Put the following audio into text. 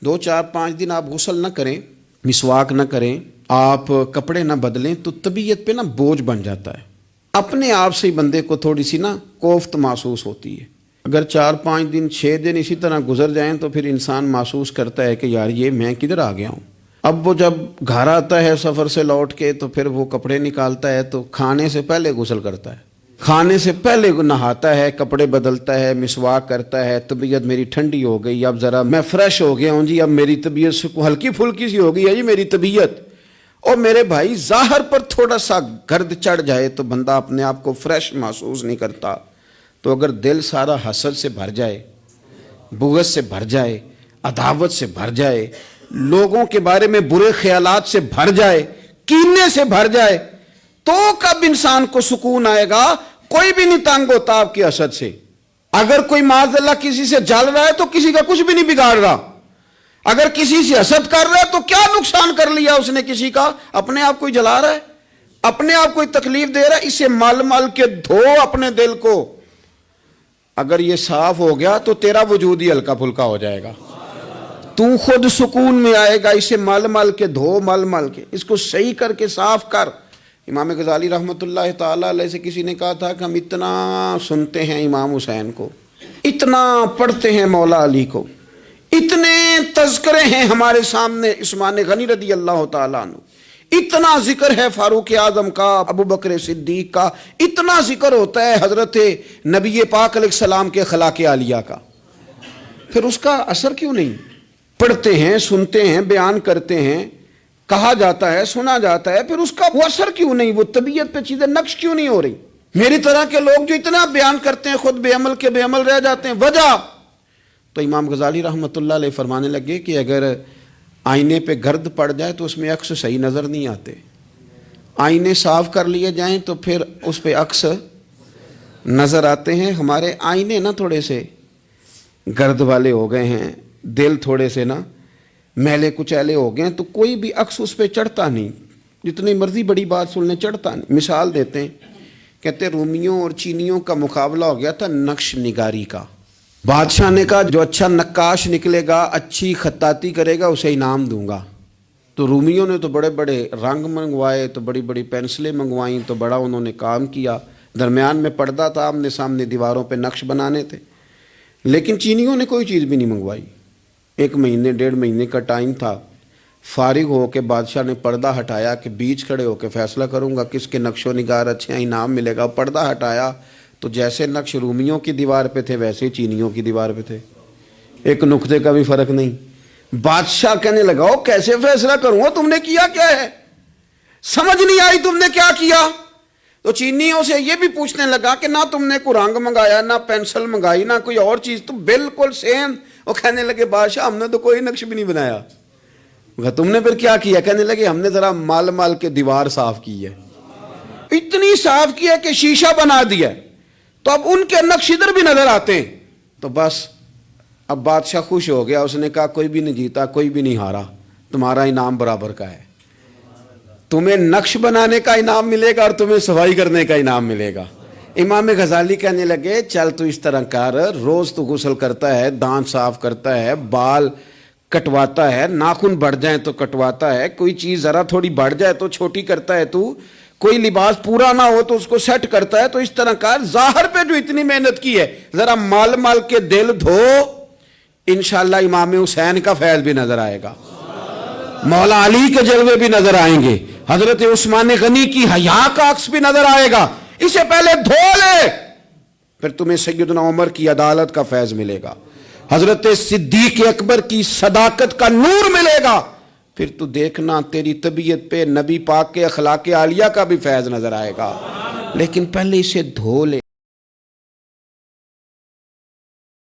دو چار پانچ دن آپ غسل نہ کریں، مسواک نہ کریں، آپ کپڑے نہ بدلیں تو طبیعت پہ نا بوجھ بن جاتا ہے. اپنے آپ سے ہی بندے کو تھوڑی سی نا کوفت محسوس ہوتی ہے. اگر 4-5 دن 6 دن اسی طرح گزر جائیں تو پھر انسان محسوس کرتا ہے کہ یار یہ میں کدھر آ گیا ہوں. اب وہ جب گھر آتا ہے سفر سے لوٹ کے تو پھر وہ کپڑے نکالتا ہے تو کھانے سے پہلے غسل کرتا ہے، کھانے سے پہلے نہاتا ہے، کپڑے بدلتا ہے، مسواک کرتا ہے. طبیعت میری ٹھنڈی ہو گئی، اب ذرا میں فریش ہو گیا ہوں جی، اب میری طبیعت سے ہلکی پھلکی سی ہو گئی ہے جی میری طبیعت. اور میرے بھائی ظاہر پر تھوڑا سا گرد چڑھ جائے تو بندہ اپنے آپ کو فریش محسوس نہیں کرتا. تو اگر دل سارا حسد سے بھر جائے، بغض سے بھر جائے، عداوت سے بھر جائے، لوگوں کے بارے میں برے خیالات سے بھر جائے، کینے سے بھر جائے، تو کب انسان کو سکون آئے گا؟ کوئی بھی نہیں تنگ ہوتا آپ کے حسد سے. اگر کوئی معاذ اللہ کسی سے جل رہا ہے تو کسی کا کچھ بھی نہیں بگاڑ رہا. اگر کسی سے حسد کر رہا ہے تو کیا نقصان کر لیا اس نے کسی کا؟ اپنے آپ کو ہی جلا رہا ہے، اپنے آپ کو ہی تکلیف دے رہا ہے. اسے مل مل کے دھو اپنے دل کو. اگر یہ صاف ہو گیا تو تیرا وجود ہی ہلکا پھلکا ہو جائے گا، تو خود سکون میں آئے گا. اسے مل مل کے دھو، مل مل کے اس کو صحیح کر کے صاف کر. امام غزالی رحمۃ اللہ تعالیٰ علیہ سے کسی نے کہا تھا کہ ہم اتنا سنتے ہیں امام حسین کو، اتنا پڑھتے ہیں مولا علی کو، اتنے تذکرے ہیں ہمارے سامنے عثمان غنی رضی اللہ تعالیٰ عنہ، اتنا ذکر ہے فاروق اعظم کا، ابو بکر صدیق کا، اتنا ذکر ہوتا ہے حضرت نبی پاک علیہ السلام کے اخلاق عالیہ کا. پھر اس کا اثر کیوں نہیں؟ پڑھتے ہیں، سنتے ہیں، بیان کرتے ہیں، کہا جاتا ہے، سنا جاتا ہے، پھر اس کا وہ اثر کیوں نہیں؟ وہ طبیعت پہ چیزیں نقش کیوں نہیں ہو رہی؟ میری طرح کے لوگ جو اتنا بیان کرتے ہیں خود بے عمل کے بے عمل رہ جاتے ہیں. وجہ تو امام غزالی رحمۃ اللہ علیہ فرمانے لگے کہ اگر آئینے پہ گرد پڑ جائے تو اس میں عکس صحیح نظر نہیں آتے، آئینے صاف کر لیے جائیں تو پھر اس پہ عکس نظر آتے ہیں. ہمارے آئینے نا تھوڑے سے گرد والے ہو گئے ہیں، دل تھوڑے سے نا میلے کچیلے ہو گئے ہیں، تو کوئی بھی عکس اس پہ چڑھتا نہیں، جتنی مرضی بڑی بات سن لیں چڑھتا نہیں. مثال دیتے ہیں، کہتے رومیوں اور چینیوں کا مقابلہ ہو گیا تھا نقش نگاری کا. بادشاہ نے کہا جو اچھا نقاش نکلے گا، اچھی خطاطی کرے گا، اسے انعام دوں گا. تو رومیوں نے تو بڑے بڑے رنگ منگوائے، تو بڑی بڑی پینسلیں منگوائیں، تو بڑا انہوں نے کام کیا. درمیان میں پردہ تھا، آمنے سامنے دیواروں پہ نقش بنانے تھے. لیکن چینیوں نے کوئی چیز بھی نہیں منگوائی. 1 مہینے 1.5 مہینے کا ٹائم تھا. فارغ ہو کے بادشاہ نے پردہ ہٹایا کہ بیچ کھڑے ہو کے فیصلہ کروں گا کس کے نقش و نگار اچھے ہیں، انعام ملے گا. پردہ ہٹایا تو جیسے نقش رومیوں کی دیوار پہ تھے ویسے ہی چینیوں کی دیوار پہ تھے، ایک نقطے کا بھی فرق نہیں. بادشاہ کہنے لگا کیسے فیصلہ کروں گا، تم نے کیا کیا ہے؟ سمجھ نہیں آئی تم نے کیا کیا. تو چینیوں سے یہ بھی پوچھنے لگا کہ نہ تم نے کوئی رنگ منگایا، نہ پینسل منگائی، نہ کوئی اور چیز، تو بالکل سیم. وہ کہنے لگے بادشاہ ہم نے تو کوئی نقش بھی نہیں بنایا. تم نے پھر کیا کیا؟ کہنے لگے ہم نے ذرا مال مال کے دیوار صاف کی ہے، اتنی صاف کی ہے کہ شیشہ بنا دیا. تو اب ان کے نقش ادھر بھی نظر آتے ہیں. تو بس اب بادشاہ خوش ہو گیا. اس نے کہا کوئی بھی نہیں جیتا، کوئی بھی نہیں ہارا، تمہارا انعام برابر کا ہے. تمہیں نقش بنانے کا انعام ملے گا اور تمہیں صفائی کرنے کا انعام ملے گا. امام غزالی کہنے لگے چل تو اس طرح کر، روز تو غسل کرتا ہے، دانت صاف کرتا ہے، بال کٹواتا ہے، ناخن بڑھ جائیں تو کٹواتا ہے، کوئی چیز ذرا تھوڑی بڑھ جائے تو چھوٹی کرتا ہے، تو کوئی لباس پورا نہ ہو تو اس کو سیٹ کرتا ہے. تو اس طرح کر، ظاہر پہ جو اتنی محنت کی ہے ذرا مال مال کے دل دھو. انشاءاللہ امام حسین کا فیض بھی نظر آئے گا، مولا علی کے جلوے بھی نظر آئیں گے، حضرت عثمان غنی کی حیا کا عکس بھی نظر آئے گا. اسے پہلے دھو لے، پھر تمہیں سیدنا عمر کی عدالت کا فیض ملے گا، حضرت صدیق اکبر کی صداقت کا نور ملے گا. پھر تو دیکھنا تیری طبیعت پہ نبی پاک کے اخلاق عالیہ کا بھی فیض نظر آئے گا. لیکن پہلے اسے دھو لے.